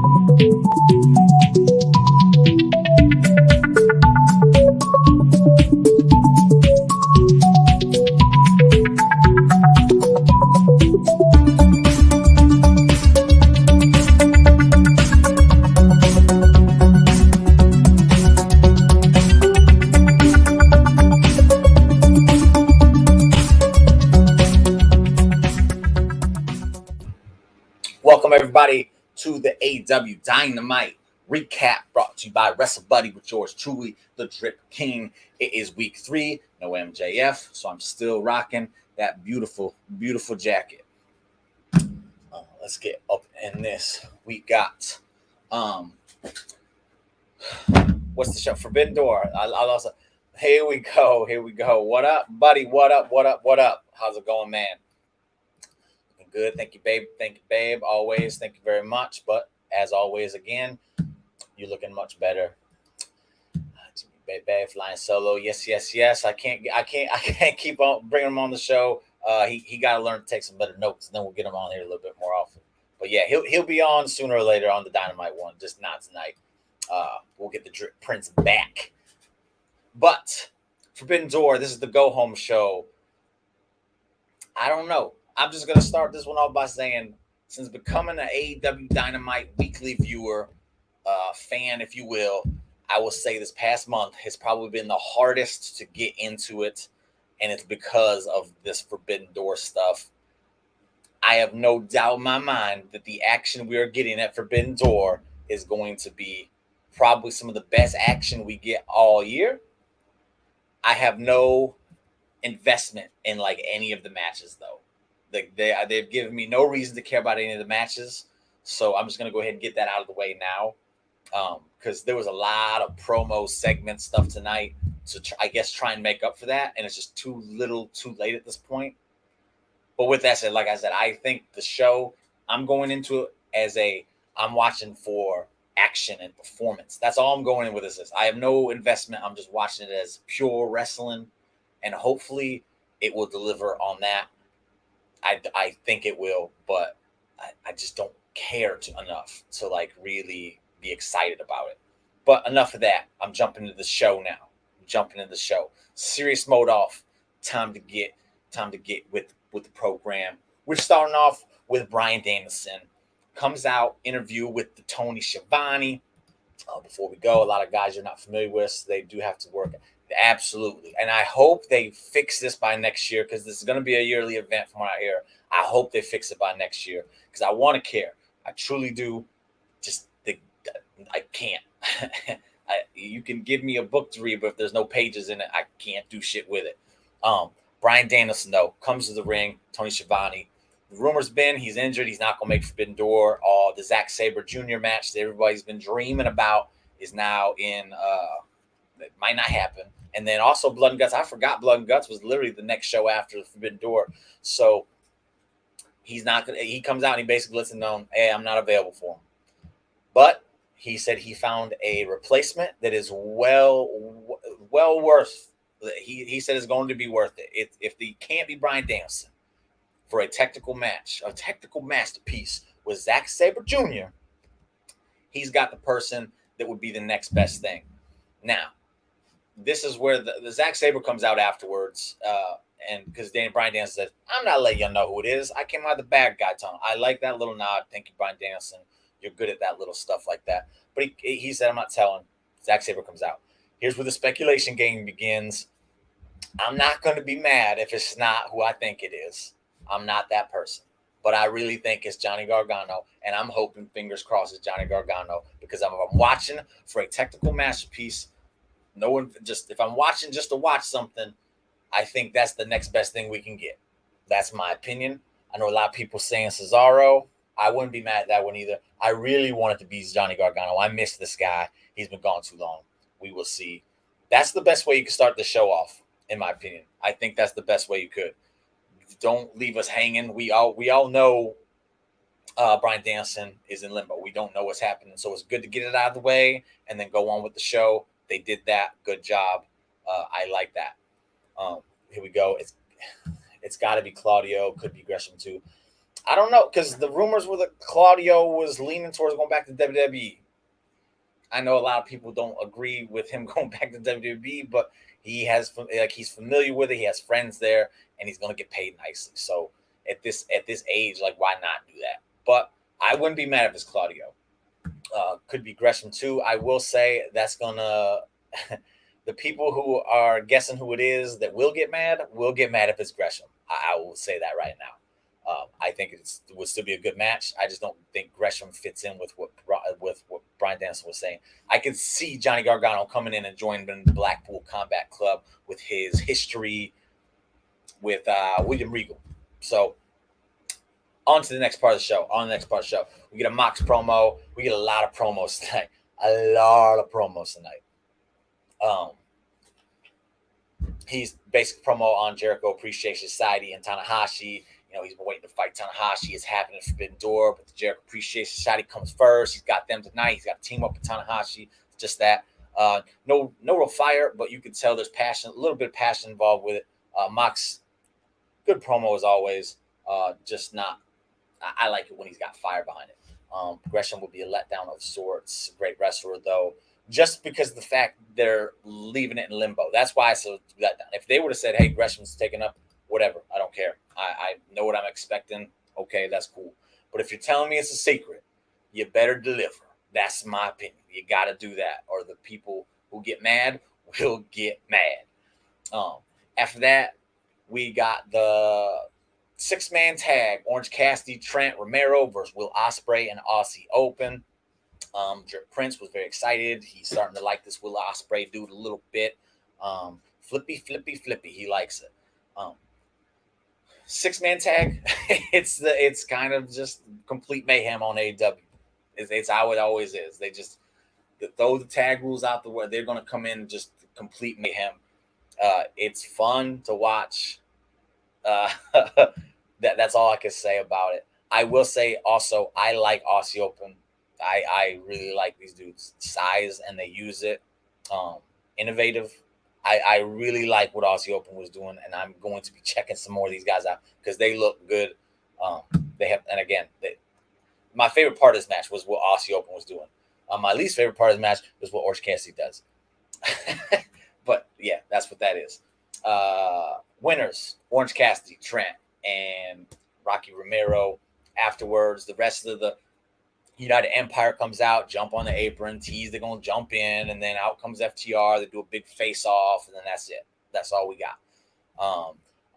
Welcome, everybody, to the AEW Dynamite recap brought to you by Wrestle Buddy with yours truly, the Drip King. It is week 3, no MJF, so I'm still rocking that beautiful, beautiful jacket. Let's get up in this. We got, what's the show? Forbidden Door. I lost it. Here we go. What up, buddy? What up? How's it going, man? Good. Thank you, babe. Always. Thank you very much. But as always, again, you're looking much better. Babe, flying solo. Yes. I can't keep on bringing him on the show. He got to learn to take some better notes, and then we'll get him on here a little bit more often. But yeah, he'll be on sooner or later on the Dynamite one, just not tonight. We'll get the Drip Prince back. But Forbidden Door, this is the go home show. I don't know. I'm just going to start this one off by saying, since becoming an AEW Dynamite weekly viewer, fan, if you will, I will say this past month has probably been the hardest to get into it, and it's because of this Forbidden Door stuff. I have no doubt in my mind that the action we are getting at Forbidden Door is going to be probably some of the best action we get all year. I have no investment in like any of the matches, though. They've given me no reason to care about any of the matches, so I'm just going to go ahead and get that out of the way now, because there was a lot of promo segment stuff tonight to, try and make up for that, and it's just too little, too late at this point. But with that said, like I said, I think the show, I'm going into it as I'm watching for action and performance. That's all I'm going in with this. I have no investment. I'm just watching it as pure wrestling, and hopefully it will deliver on that. I think it will, but I just don't care enough to like really be excited about it. But enough of that. I'm jumping into the show now. Serious mode off. Time to get with the program. We're starting off with Bryan Danielson. Comes out, interview with the Tony Schiavone. Before we go, a lot of guys you're not familiar with, so they do have to work. Absolutely. And I hope they fix this by next year, because this is going to be a yearly event from what I hear. I hope they fix it by next year, because I want to care. I truly do. I can't. You can give me a book to read, but if there's no pages in it, I can't do shit with it. Bryan Danielson, though, comes to the ring. Tony Schiavone. The rumor's been he's injured. He's not going to make Forbidden Door. The Zack Sabre Jr. match that everybody's been dreaming about is now in it might not happen. And then also Blood and Guts. I forgot Blood and Guts was literally the next show after the Forbidden Door. So he's not gonna. He comes out and he basically lets him know, hey, I'm not available for him. But he said he found a replacement that is well worth. He said it's going to be worth it. If he can't be Bryan Danielson for a technical match, a technical masterpiece with Zack Sabre Jr., he's got the person that would be the next best thing. Now, this is where the Zack Sabre comes out afterwards, and because Bryan Danielson said, I'm not letting y'all know who it is. I came out of the bad guy tone. I like that little nod. Thank you, Bryan Danielson. You're good at that little stuff like that. But he said, I'm not telling. Zack Sabre comes out. Here's where the speculation game begins. I'm not going to be mad if it's not who I think it is. I'm not that person. But I really think it's Johnny Gargano, and I'm hoping, fingers crossed, it's Johnny Gargano, because I'm watching for a technical masterpiece. No one if I'm watching just to watch something, I think that's the next best thing we can get. That's my opinion. I know a lot of people saying Cesaro. I wouldn't be mad at that one either. I really want it to be Johnny Gargano. I miss this guy. He's been gone too long. We will see. That's the best way you can start the show off, in my opinion. I think that's the best way you could. Don't leave us hanging. We all know Bryan Danielson is in limbo. We don't know what's happening. So it's good to get it out of the way and then go on with the show. They did that. Good job. I like that. Here we go. It's got to be Claudio. Could be Gresham too. I don't know, because the rumors were that Claudio was leaning towards going back to WWE. I know a lot of people don't agree with him going back to WWE, but he's familiar with it. He has friends there, and he's gonna get paid nicely. So at this age, like, why not do that? But I wouldn't be mad if it's Claudio. Could be Gresham too. I will say that's gonna the people who are guessing who it is that will get mad if it's Gresham. I will say that right now. I think it would still be a good match. I just don't think Gresham fits in with what Bryan Danielson was saying. I could see Johnny Gargano coming in and joining the Blackpool Combat Club with his history with William Regal. So on to the next part of the show. We get a Mox promo. We get a lot of promos tonight. Um, he's basic promo on Jericho Appreciation Society and Tanahashi. He's been waiting to fight Tanahashi. It's happening at Forbidden Door, but the Jericho Appreciation Society comes first. He's got them tonight. He's got to team up with Tanahashi. Just that. No real fire, but you can tell there's passion, a little bit of passion involved with it. Mox, good promo as always. Just not. I like it when he's got fire behind it. Gresham will be a letdown of sorts. Great wrestler though, just because of the fact they're leaving it in limbo. That's why I said letdown. If they would have said, "Hey, Gresham's taking up," whatever, I don't care. I know what I'm expecting. Okay, that's cool. But if you're telling me it's a secret, you better deliver. That's my opinion. You got to do that, or the people who get mad will get mad. After that, we got the 6-man tag: Orange Cassidy, Trent Romero versus Will Ospreay and Aussie Open. Prince was very excited. He's starting to like this Will Ospreay dude a little bit. Flippy. He likes it. 6-man tag. it's kind of just complete mayhem on AEW. It's how it always is. They just throw the tag rules out the way. They're going to come in and just complete mayhem. It's fun to watch. That's all I can say about it. I will say also, I like Aussie Open. I really like these dudes' size, and they use it. Innovative. I really like what Aussie Open was doing, and I'm going to be checking some more of these guys out because they look good. My favorite part of this match was what Aussie Open was doing. My least favorite part of the match was what Orange Cassidy does. But yeah, that's what that is. Winners: Orange Cassidy, Trent, and Rocky Romero. Afterwards, the rest of the United Empire comes out, jump on the apron, tease they're going to jump in, and then out comes FTR. They do a big face-off, and then that's it. That's all we got.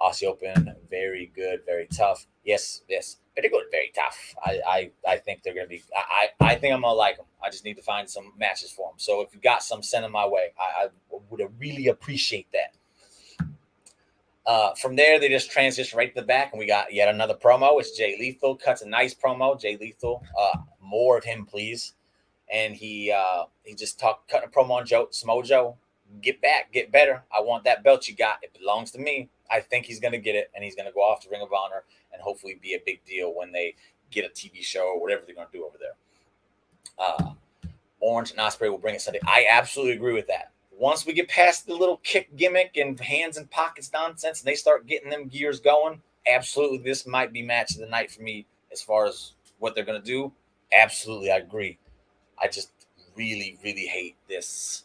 Aussie Open, very good, very tough. Yes, very good, very tough. I think they're going to be – I think I'm going to like them. I just need to find some matches for them. So if you got some, send them my way. I would really appreciate that. From there, they just transition right to the back, and we got yet another promo. It's Jay Lethal. Cuts a nice promo. Jay Lethal, more of him, please. And he just cutting a promo on Smojo. Get back, get better. I want that belt you got. It belongs to me. I think he's going to get it, and he's going to go off to Ring of Honor and hopefully be a big deal when they get a TV show or whatever they're going to do over there. Orange and Ospreay will bring it Sunday. I absolutely agree with that. Once we get past the little kick gimmick and hands and pockets nonsense, and they start getting them gears going, absolutely, this might be match of the night for me as far as what they're going to do. Absolutely, I agree. I just really, really hate this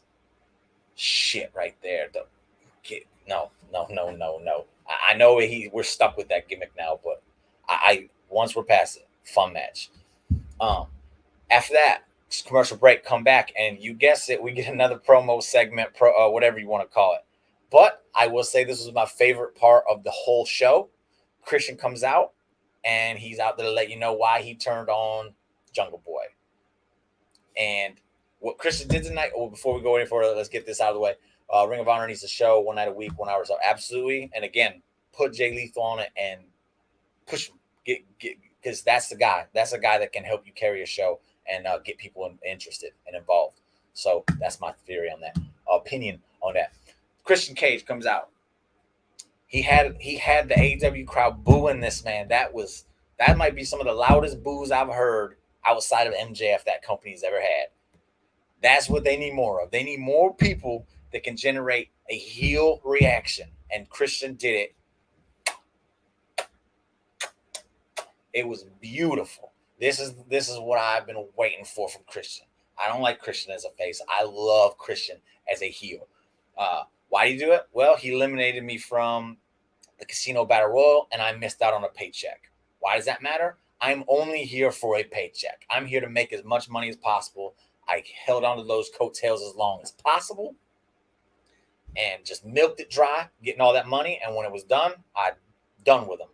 shit right there. No. I know we're stuck with that gimmick now, but I once we're past it, fun match. After that, commercial break, come back, and you guess it, we get another promo segment, whatever you want to call it. But I will say this was my favorite part of the whole show. Christian comes out, and he's out there to let you know why he turned on Jungle Boy. And what Christian did tonight, before we go any further, let's get this out of the way. Ring of Honor needs a show 1 night a week, 1 hour. So absolutely. And again, put Jay Lethal on it and push him. Because that's the guy. That's a guy that can help you carry a show and get people interested and involved. So that's my theory on that. Opinion on that. Christian Cage comes out. He had the AEW crowd booing this man. That might be some of the loudest boos I've heard outside of MJF that company's ever had. That's what they need more of. They need more people that can generate a heel reaction. And Christian did it. It was beautiful. This is what I've been waiting for from Christian. I don't like Christian as a face. I love Christian as a heel. Why did he do it? Well, he eliminated me from the Casino Battle Royal, and I missed out on a paycheck. Why does that matter? I'm only here for a paycheck. I'm here to make as much money as possible. I held on to those coattails as long as possible and just milked it dry, getting all that money. And when it was done, I done with him.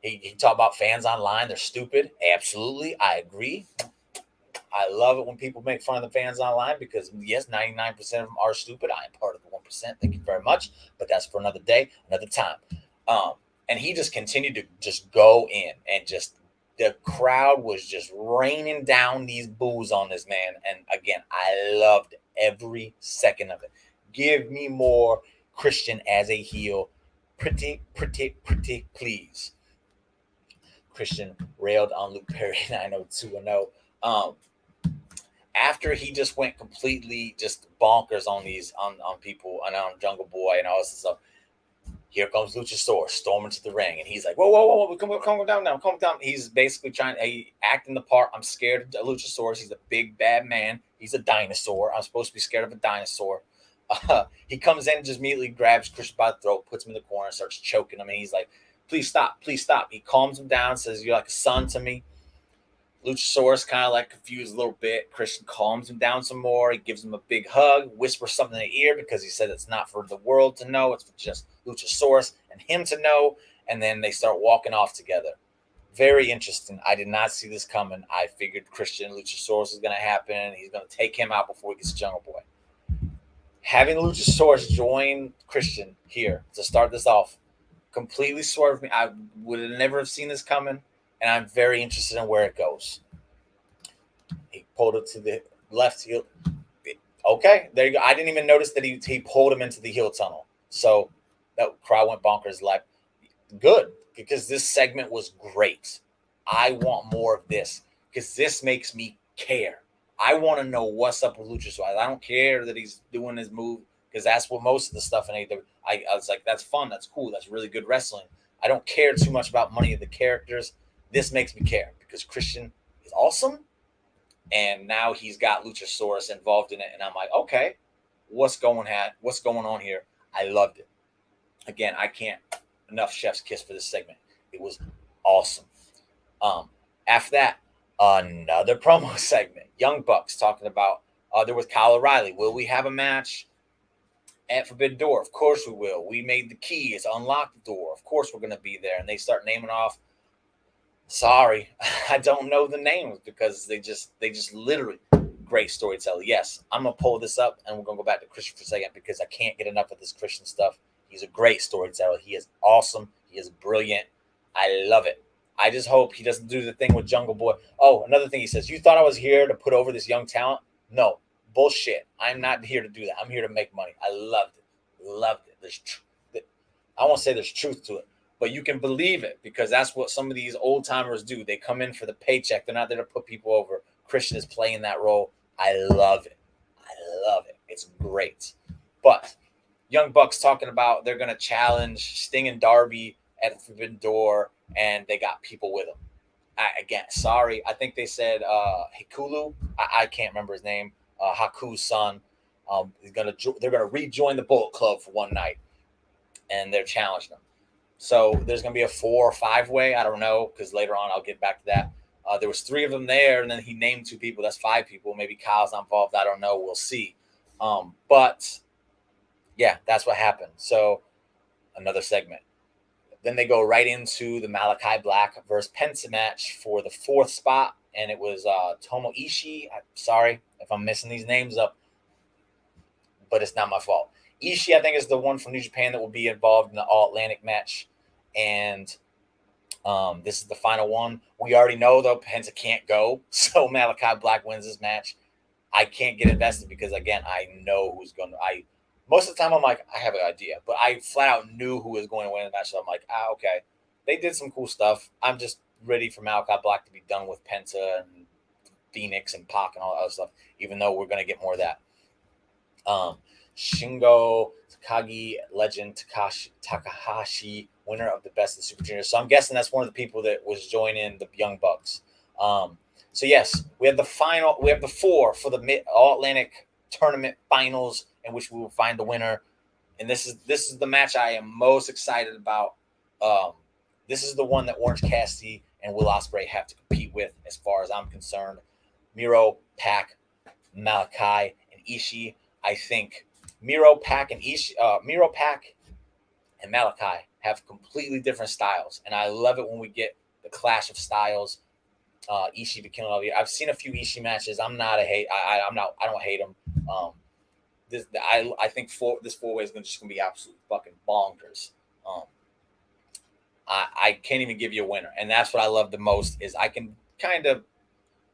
He talked about fans online. They're stupid. Absolutely. I agree. I love it when people make fun of the fans online because, yes, 99% of them are stupid. I am part of the 1%. Thank you very much. But that's for another day, another time. And he just continued to just go in and just the crowd was just raining down these boos on this man. And again, I loved every second of it. Give me more Christian as a heel. Pretty, please. Christian railed on Luke Perry 90210. After he just went completely just bonkers on these on people and on Jungle Boy and all this stuff, here comes Luchasaurus storming to the ring, and he's like, whoa, come down now, come down. He's basically acting the part. I'm scared of Luchasaurus. He's a big bad man. He's a dinosaur. I'm supposed to be scared of a dinosaur. He comes in and just immediately grabs Christian by the throat, puts him in the corner, and starts choking him, and he's like, please stop. He calms him down, says, you're like a son to me. Luchasaurus kind of like confused a little bit. Christian calms him down some more. He gives him a big hug, whispers something in the ear because he said it's not for the world to know. It's for just Luchasaurus and him to know. And then they start walking off together. Very interesting. I did not see this coming. I figured Christian and Luchasaurus was going to happen. He's going to take him out before he gets Jungle Boy. Having Luchasaurus join Christian here to start this off completely swerved me. I would have never have seen this coming. And I'm very interested in where it goes. He pulled it to the left heel. Okay, there you go. I didn't even notice that he pulled him into the heel tunnel. So that crowd went bonkers. Like, good, because this segment was great. I want more of this because this makes me care. I want to know what's up with Luchasaurus. I don't care that he's doing his move because that's what most of the stuff in AEW. I was like, that's fun. That's cool. That's really good wrestling. I don't care too much about money of the characters. This makes me care because Christian is awesome. And now he's got Luchasaurus involved in it. And I'm like, okay, what's going on here? I loved it. Again, I can't enough chef's kiss for this segment. It was awesome. After that, another promo segment. Young Bucks talking about there was Kyle O'Reilly. Will we have a match at Forbidden Door? Of course we will. We made the key. It's unlocked the door. Of course we're going to be there. And they start naming off. Sorry, I don't know the names because they just literally great storyteller. Yes, I'm gonna pull this up and we're gonna go back to Christian for a second because I can't get enough of this Christian stuff. He's a great storyteller. He is awesome. He is brilliant. I love it. I just hope he doesn't do the thing with Jungle Boy. Oh, another thing he says, you thought I was here to put over this young talent? No, bullshit. I'm not here to do that. I'm here to make money. I loved it. I won't say there's truth to it. But you can believe it because that's what some of these old timers do. They come in for the paycheck. They're not there to put people over. Christian is playing that role. I love it. It's great. But Young Bucks talking about they're going to challenge Sting and Darby at the Forbidden Door, and they got people with them. Again, sorry. I think they said Hikulu. I can't remember his name. Haku's son. They're gonna rejoin the Bullet Club for one night, and they're challenging them. So there's going to be a 4 or 5 way. I don't know because later on I'll get back to that. There was 3 of them there, and then he named 2 people. That's 5 people. Maybe Kyle's not involved. I don't know. We'll see. But yeah, that's what happened. So another segment. Then they go right into the Malachi Black versus Penta match for the 4th spot, and it was Tomo Ishii. I'm sorry if I'm messing these names up, but it's not my fault. Ishii, I think, is the one from New Japan that will be involved in the All-Atlantic match. And this is the final one. We already know, though, Penta can't go. So Malachi Black wins this match. I can't get invested because, again, I know who's going to – most of the time I'm like, I have an idea. But I flat out knew who was going to win the match. So I'm like, okay. They did some cool stuff. I'm just ready for Malachi Black to be done with Penta and Phoenix and Pac and all that other stuff, even though we're going to get more of that. Shingo Takagi, legend Takahashi, winner of the Best of Super Juniors. So I'm guessing that's one of the people that was joining the Young Bucks. So yes, we have the final. We have the 4 for the All Atlantic Tournament Finals, in which we will find the winner. And this is the match I am most excited about. This is the one that Orange Cassidy and Will Ospreay have to compete with, as far as I'm concerned. Miro, Pac, Malachi, and Ishii. I think Miro, Pac, and Malachi have completely different styles, and I love it when we get the clash of styles. Ishii be killing all the. I've seen a few Ishii matches. I'm not a hate. I'm not. I don't hate him. I think this 4-way is just gonna be absolute fucking bonkers. I can't even give you a winner, and that's what I love the most. Is I can kind of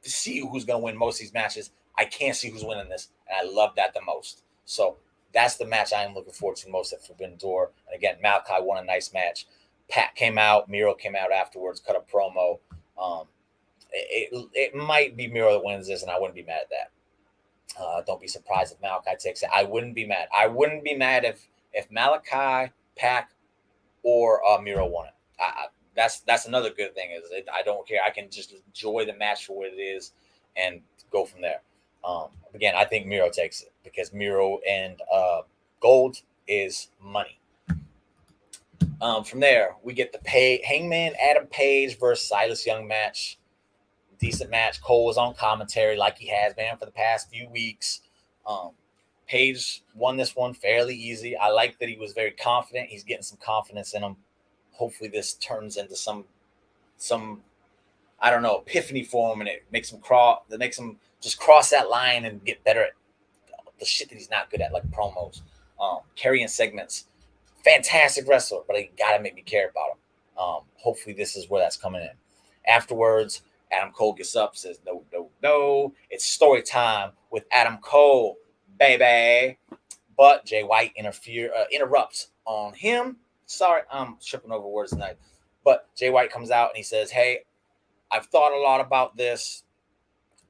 see who's gonna win most of these matches. I can't see who's winning this, and I love that the most. So that's the match I am looking forward to most at Forbidden Door. And again, Malachi won a nice match. Pat came out, Miro came out afterwards, cut a promo. It might be Miro that wins this, and I wouldn't be mad at that. Don't be surprised if Malachi takes it. I wouldn't be mad. I wouldn't be mad if Malachi, Pac, or Miro won it. That's another good thing is I don't care. I can just enjoy the match for what it is and go from there. Again, I think Miro takes it because Miro and gold is money. From there, we get the Hangman Adam Page versus Silas Young match. Decent match. Cole was on commentary like he has been for the past few weeks. Page won this one fairly easy. I like that he was very confident. He's getting some confidence in him. Hopefully this turns into some I don't know, epiphany for him, and it makes him just cross that line and get better at the shit that he's not good at, like promos, carrying segments. Fantastic wrestler, but he gotta make me care about him. Hopefully this is where that's coming in. Afterwards, Adam Cole gets up, says no. It's story time with Adam Cole, baby. But Jay White interrupts on him. Sorry, I'm tripping over words tonight. But Jay White comes out and he says, hey, I've thought a lot about this.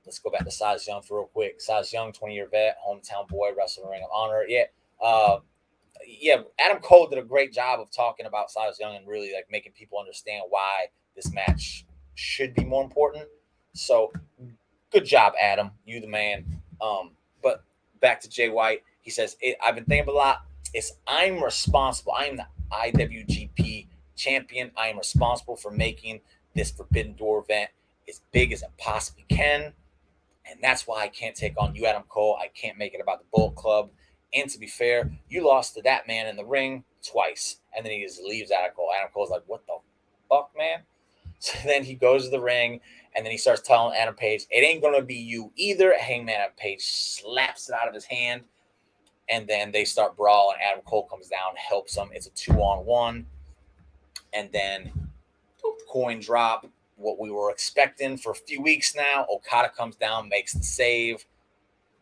Let's go back to Silas Young for real quick. Silas Young, 20-year vet, hometown boy, wrestling Ring of Honor. Adam Cole did a great job of talking about Silas Young and really like making people understand why this match should be more important. So good job, Adam. You the man. But back to Jay White. He says, I've been thinking a lot. I'm responsible. I'm the IWGP champion. I am responsible for making this Forbidden Door event as big as it possibly can. And that's why I can't take on you, Adam Cole. I can't make it about the Bullet Club. And to be fair, you lost to that man in the ring twice. And then he just leaves Adam Cole. Adam Cole's like, what the fuck, man? So then he goes to the ring, and then he starts telling Adam Page, it ain't going to be you either. Hangman Adam Page slaps it out of his hand. And then they start brawling. Adam Cole comes down, helps him. It's a 2-on-1. And then coin drop, what we were expecting for a few weeks now. Okada comes down, makes the save.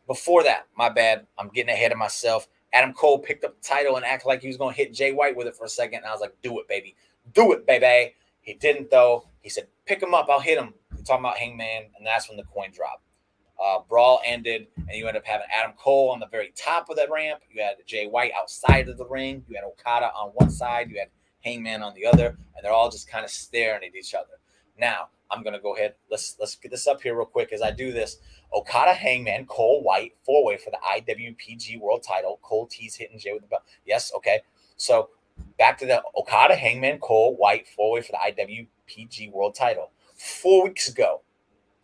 Before that, my bad, I'm getting ahead of myself. Adam Cole picked up the title and acted like he was going to hit Jay White with it for a second. And I was like, do it, baby. Do it, baby. He didn't, though. He said, pick him up. I'll hit him. We're talking about Hangman. And that's when the coin dropped. Brawl ended, and you end up having Adam Cole on the very top of the ramp. You had Jay White outside of the ring. You had Okada on one side. You had Hangman on the other, and they're all just kind of staring at each other. Now, I'm going to go ahead. Let's get this up here real quick as I do this. Okada, Hangman, Cole, White, 4-way for the IWPG World title. Cole T's hitting Jay with the belt. Yes, okay. So back to the Okada, Hangman, Cole, White, 4-way for the IWPG World title. 4 weeks ago.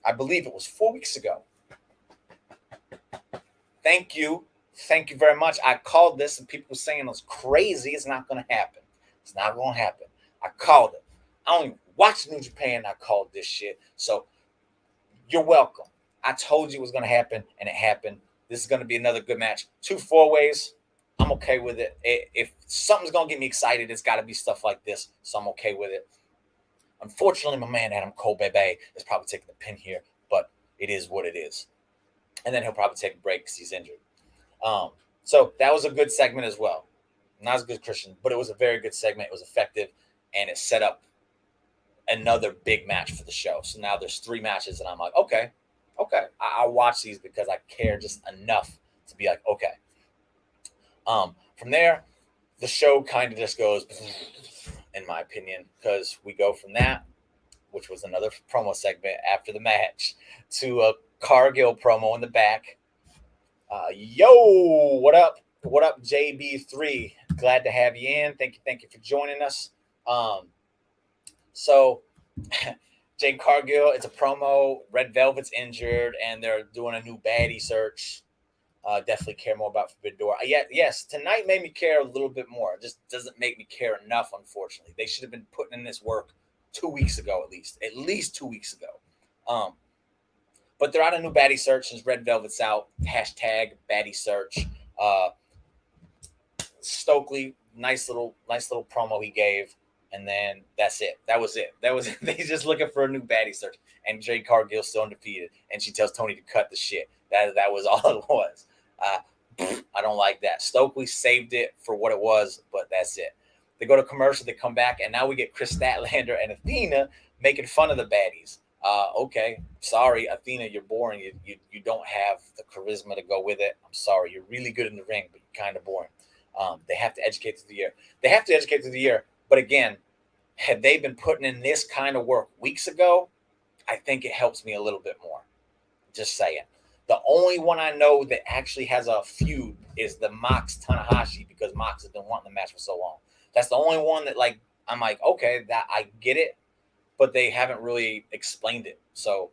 I believe it was 4 weeks ago. Thank you. Thank you very much. I called this, and people were saying it was crazy. It's not going to happen. It's not going to happen. I called it. I don't even watch New Japan. I called this shit. So you're welcome. I told you it was going to happen, and it happened. This is going to be another good match. 2 4-ways. I'm okay with it. If something's going to get me excited, it's got to be stuff like this. So I'm okay with it. Unfortunately, my man Adam Cole, baby, is probably taking the pin here, but it is what it is. And then he'll probably take a break because he's injured. So that was a good segment as well. Not as good Christian, but it was a very good segment. It was effective, and it set up another big match for the show. So now there's 3 matches, and I'm like, okay. I'll watch these because I care just enough to be like, okay. From there, the show kind of just goes, in my opinion, because we go from that, which was another promo segment after the match, to a Cargill promo in the back. Yo, what up? What up, JB3? Glad to have you in. Thank you for joining us. So Jade Cargill, it's a promo. Red Velvet's injured, and they're doing a new baddie search. Definitely care more about Forbidden Door. Yes, tonight made me care a little bit more. It just doesn't make me care enough, unfortunately. They should have been putting in this work 2 weeks ago, at least 2 weeks ago. But they're on a new baddie search since Red Velvet's out. Hashtag baddie search. Stokely, nice little promo he gave, and then that's it. That was it. They just looking for a new baddie search, and Jade Cargill's still undefeated, and she tells Tony to cut the shit. That was all it was. I don't like that. Stokely saved it for what it was, but that's it. They go to commercial, they come back, and now we get Chris Statlander and Athena making fun of the baddies. Okay, sorry, Athena, you're boring. You don't have the charisma to go with it. I'm sorry. You're really good in the ring, but you're kind of boring. They have to educate through the year. But again, had they been putting in this kind of work weeks ago, I think it helps me a little bit more. Just saying. The only one I know that actually has a feud is the Mox Tanahashi, because Mox has been wanting the match for so long. That's the only one that I'm like, okay, that I get it, but they haven't really explained it. So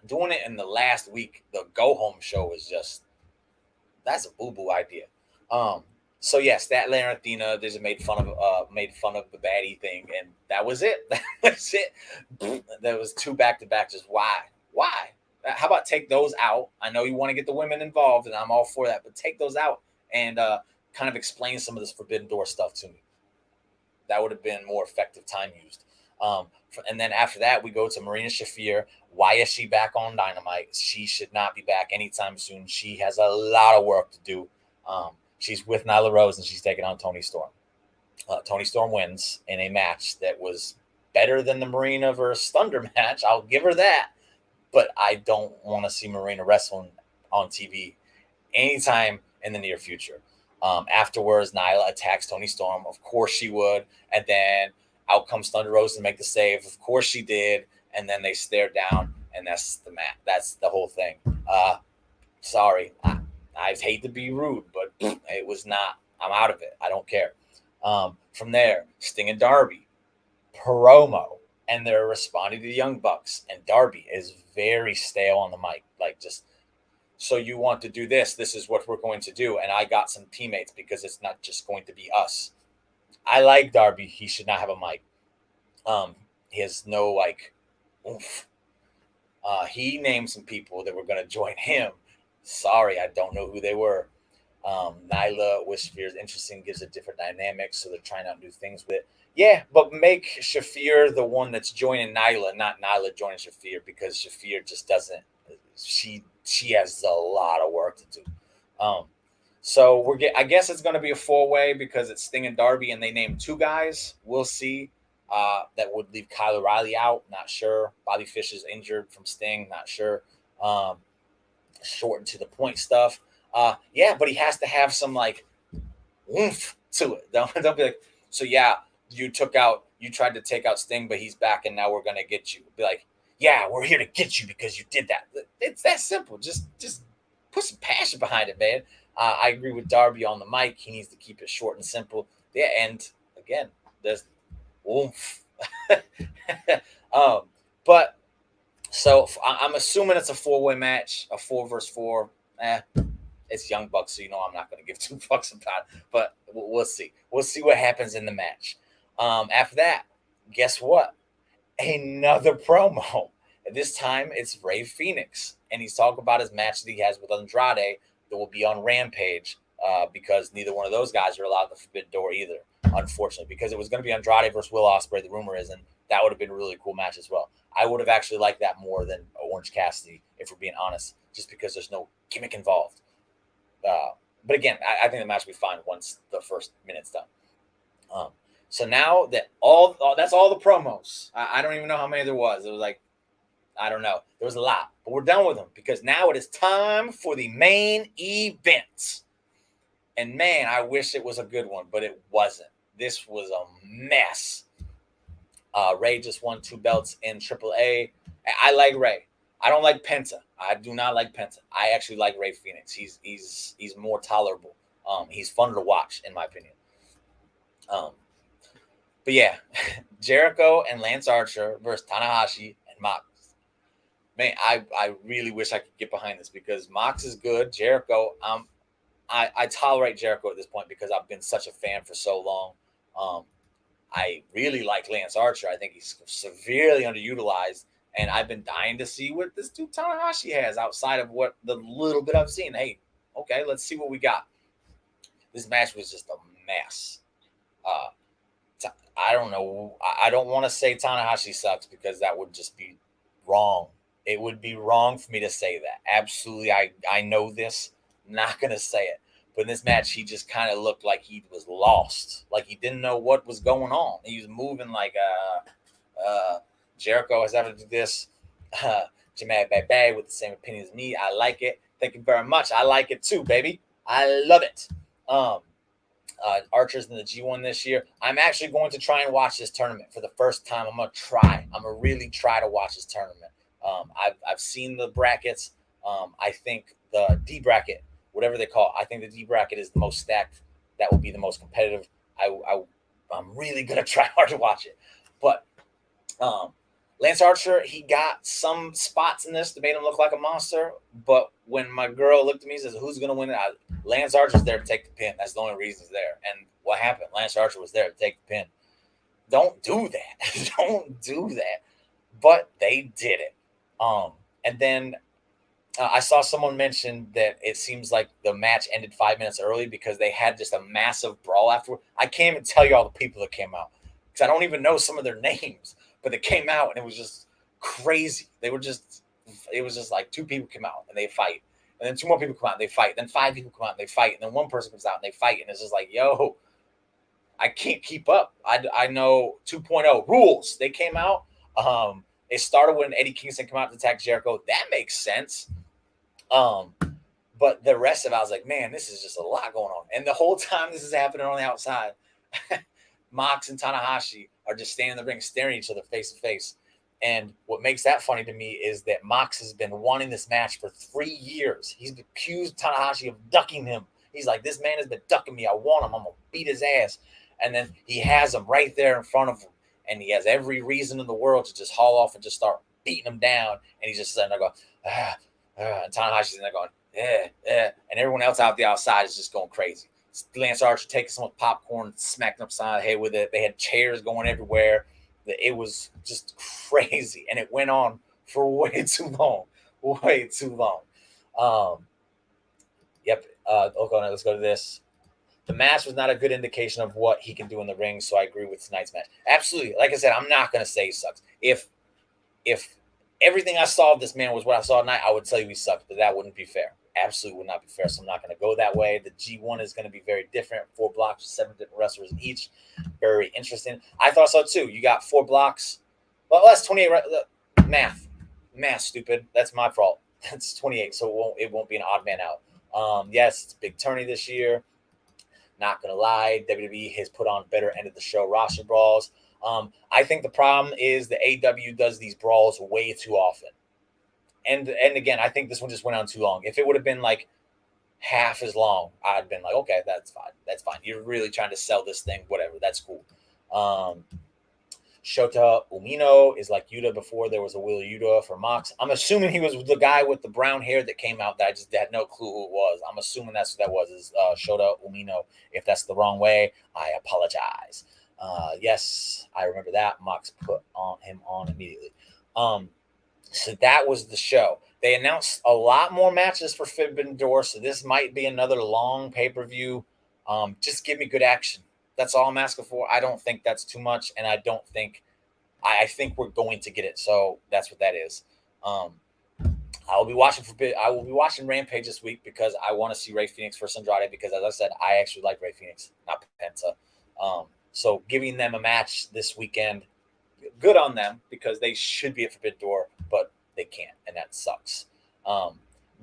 doing it in the last week, the go home show is just, that's a boo-boo idea. So yes, Statlander and Athena, they just made fun of the baddie thing, and that was it. That was it. That was 2 back-to-back. Just why? How about take those out? I know you want to get the women involved, and I'm all for that, but take those out and kind of explain some of this Forbidden Door stuff to me. That would have been more effective time used. And then after that, we go to Marina Shafir. Why is she back on Dynamite? She should not be back anytime soon. She has a lot of work to do. She's with Nyla Rose, and she's taking on Toni Storm. Toni Storm wins in a match that was better than the Marina versus Thunder match. I'll give her that. But I don't want to see Marina wrestling on TV anytime in the near future. Afterwards, Nyla attacks Toni Storm. Of course she would. And then out comes Thunder Rose to make the save. Of course she did. And then they stare down, and that's the match. That's the whole thing. Sorry. I hate to be rude, but it was not. I'm out of it. I don't care. From there, Sting and Darby. Promo. And they're responding to the Young Bucks. And Darby is very stale on the mic. Just, so you want to do this. This is what we're going to do. And I got some teammates, because it's not just going to be us. I like Darby. He should not have a mic. He has no, oomph. He named some people that were going to join him. Sorry, I don't know who they were. Nyla with Shafir is interesting, gives a different dynamic, so they're trying out new things with it. Yeah, but make Shafir the one that's joining Nyla, not Nyla joining Shafir, because Shafir just doesn't. She has a lot of work to do. So I guess it's going to be a 4-way, because it's Sting and Darby, and they named 2 guys. We'll see. That would leave Kyle O'Reilly out. Not sure. Bobby Fish is injured from Sting. Not sure. Short and to the point stuff. Yeah, but he has to have some oomph to it. Don't be like, so yeah, you tried to take out Sting, but he's back, and now we're gonna get you. Be like, yeah, we're here to get you because you did that. It's that simple. Just put some passion behind it, man. I agree with Darby on the mic. He needs to keep it short and simple. Yeah, and again, there's oomph. But so I'm assuming it's a 4-way match, a 4 versus 4. It's Young Bucks, so I'm not going to give 2 fucks about it. But we'll see. We'll see what happens in the match. After that, guess what? Another promo. This time it's Rey Fenix, and he's talking about his match that he has with Andrade that will be on Rampage, because neither one of those guys are allowed the Forbidden Door either, unfortunately, because it was going to be Andrade versus Will Ospreay, the rumor is, and that would have been a really cool match as well. I would have actually liked that more than Orange Cassidy, if we're being honest, just because there's no gimmick involved. But again, I think the match will be fine once the first minute's done. So now that that's all the promos. I don't even know how many there was. It was I don't know. There was a lot, but we're done with them, because now it is time for the main event. And man, I wish it was a good one, but it wasn't. This was a mess. Ray just won 2 belts in AAA. I like Ray. I don't like Penta. I do not like Penta. I actually like Ray Phoenix. He's more tolerable. He's fun to watch, in my opinion. But yeah, Jericho and Lance Archer versus Tanahashi and Mox. Man, I really wish I could get behind this because Mox is good. Jericho, I tolerate Jericho at this point because I've been such a fan for so long. I really like Lance Archer. I think he's severely underutilized, and I've been dying to see what this dude Tanahashi has outside of what the little bit I've seen. Hey, okay, let's see what we got. This match was just a mess. I don't know. I don't want to say Tanahashi sucks because that would just be wrong. It would be wrong for me to say that. Absolutely, I know this. Not gonna say it. But in this match, he just kind of looked like he was lost, like he didn't know what was going on. He was moving like Jericho has ever do this. Jamad Bay with the same opinion as me. I like it. Thank you very much. I like it too, baby. I love it. Archer's in the G1 this year. I'm actually going to try and watch this tournament for the first time. I'm gonna try. I'm gonna really try to watch this tournament. I've seen the brackets. I think the D bracket, whatever they call it, I think the D bracket is the most stacked. That will be the most competitive. I'm really gonna try hard to watch it. But Lance Archer, he got some spots in this that made him look like a monster. But when my girl looked at me and says, "Who's gonna win it?" Lance Archer's there to take the pin. That's the only reason he's there. And what happened? Lance Archer was there to take the pin. Don't do that. Don't do that. But they did it. And then I saw someone mention that it seems like the match ended 5 minutes early because they had just a massive brawl afterward. I can't even tell you all the people that came out because I don't even know some of their names, but they came out and it was just crazy. It was just like 2 people come out and they fight. And then 2 more people come out and they fight. Then 5 people come out and they fight. And then 1 person comes out and they fight. And it's just like, yo, I can't keep up. I know 2.0 rules. They came out. It started when Eddie Kingston came out to attack Jericho. That makes sense. But the rest of it, I was like, man, this is just a lot going on. And the whole time this is happening on the outside, Mox and Tanahashi are just standing in the ring staring at each other face to face. And what makes that funny to me is that Mox has been wanting this match for 3 years. He's accused Tanahashi of ducking him. He's like, this man has been ducking me. I want him. I'm going to beat his ass. And then he has him right there in front of him. And he has every reason in the world to just haul off and just start beating him down. And he's just sitting there going, and Tanahashi's in there going, and everyone else out the outside is just going crazy. Lance Archer taking some popcorn, smacking upside the head with it. They had chairs going everywhere. It was just crazy. And it went on for way too long. Way too long. Yep. Okay, let's go to this. The match was not a good indication of what he can do in the ring, so I agree with tonight's match. Absolutely. Like I said, I'm not going to say he sucks. If everything I saw of this man was what I saw tonight, I would tell you he sucks, but that wouldn't be fair. Absolutely would not be fair, so I'm not going to go that way. The G1 is going to be very different. 4 blocks, 7 different wrestlers in each. Very interesting. I thought so, too. You got 4 blocks. Well, that's 28. Math, stupid. That's my fault. That's 28, so it won't be an odd man out. Yes, it's a big tourney this year. Not gonna lie, WWE has put on better end of the show roster brawls. I think the problem is the AEW does these brawls way too often. And again, I think this one just went on too long. If it would have been like half as long, I'd been like, okay, that's fine. That's fine. You're really trying to sell this thing, whatever. That's cool. Shota Umino is like Yuta before there was a Will Yuta for Mox. I'm assuming he was the guy with the brown hair that came out that I just had no clue who it was. I'm assuming that's what that was, is Shota Umino. If that's the wrong way, I apologize. Yes, I remember that. Mox put him on immediately. So that was the show. They announced a lot more matches for Forbidden Door, so this might be another long pay-per-view. Just give me good action. That's all I'm asking for. I don't think that's too much, and I think we're going to get it. So that's what that is. I will be watching Rampage this week because I want to see Ray Phoenix versus Andrade because, as I said, I actually like Ray Phoenix, not Penta. So giving them a match this weekend, good on them because they should be at Forbidden Door, but they can't, and that sucks.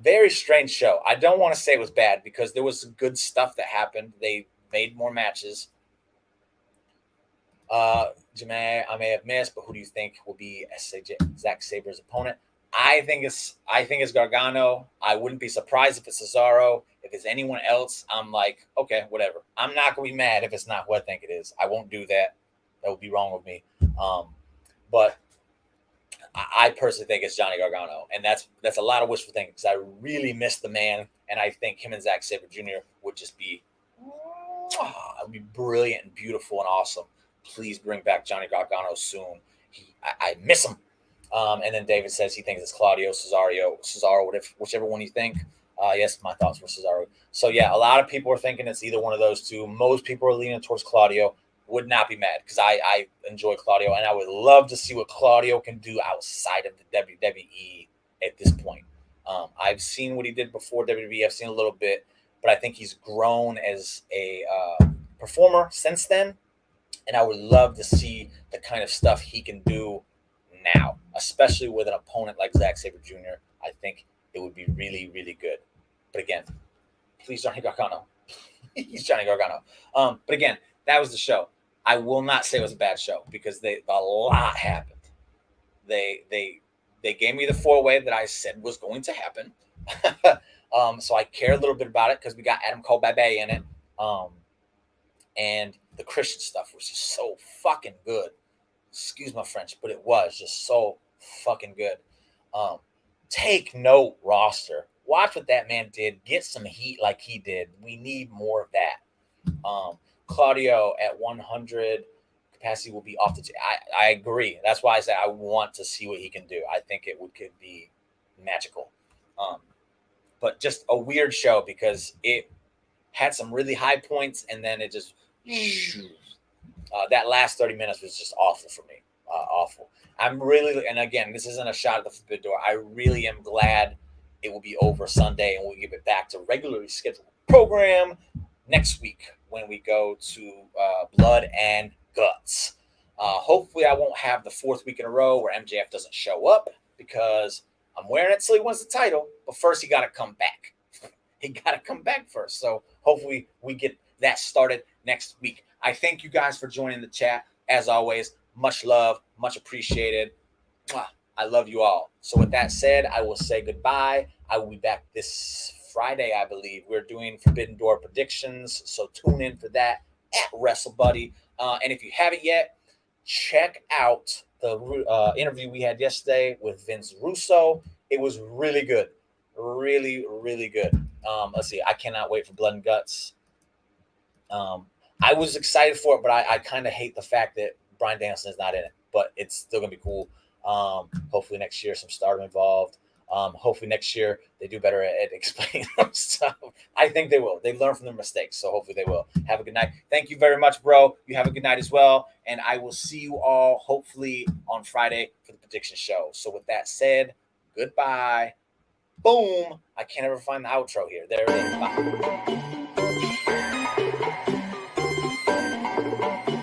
Very strange show. I don't want to say it was bad because there was some good stuff that happened. They made more matches. Jamal, I may have missed, but who do you think will be Zack Saber's opponent? I think it's Gargano. I wouldn't be surprised if it's Cesaro. If it's anyone else, I'm like, okay, whatever. I'm not gonna be mad if it's not who I think it is. I won't do that. That would be wrong with me. But I personally think it's Johnny Gargano, and that's a lot of wishful thinking because I really miss the man, and I think him and Zack Sabre Jr. would just be, it would be brilliant and beautiful and awesome. Please bring back Johnny Gargano soon. I miss him. And then David says he thinks it's Claudio, Cesaro, whichever one you think. Yes, my thoughts were Cesaro. So yeah, a lot of people are thinking it's either one of those two. Most people are leaning towards Claudio. Would not be mad because I enjoy Claudio, and I would love to see what Claudio can do outside of the WWE at this point. I've seen what he did before WWE. I've seen a little bit, but I think he's grown as a performer since then, and I would love to see the kind of stuff he can do now, especially with an opponent like Zack Sabre Jr. I think it would be really, really good. But again, please Johnny Gargano. He's Johnny Gargano. But again, that was the show. I will not say it was a bad show because a lot happened. They gave me the 4-way that I said was going to happen. So I care a little bit about it because we got Adam Cole Bebe in it. And the Christian stuff was just so fucking good. Excuse my French, but it was just so fucking good. Take note, roster. Watch what that man did. Get some heat like he did. We need more of that. Claudio at 100 capacity will be off the. I agree. That's why I say I want to see what he can do. I think could be magical. But just a weird show because it had some really high points and then it just that last 30 minutes was just awful for me. Awful. I'm really, and again, this isn't a shot at the forbidden door. I really am glad it will be over Sunday and we'll give it back to regularly scheduled program next week when we go to Blood and Guts. Hopefully I won't have the 4th week in a row where MJF doesn't show up because I'm wearing it till he wins the title, but first he got to come back. He got to come back first. So hopefully we get that started next week. I thank you guys for joining the chat. As always, much love, much appreciated. I love you all. So with that said, I will say goodbye. I will be back this Friday, I believe. We're doing Forbidden Door predictions, so tune in for that at WrestleBuddy. And if you haven't yet, check out the interview we had yesterday with Vince Russo. It was really good. Really, really good. Let's see. I cannot wait for Blood and Guts. I was excited for it, but I kind of hate the fact that Bryan Danielson is not in it. But it's still going to be cool. Hopefully next year some stardom involved. Hopefully next year they do better at explaining stuff. I think they will. They learn from their mistakes, so hopefully they will. Have a good night. Thank you very much, bro. You have a good night as well, and I will see you all hopefully on Friday for the prediction show. So with that said, goodbye. Boom. I can't ever find the outro here. There it is. Bye.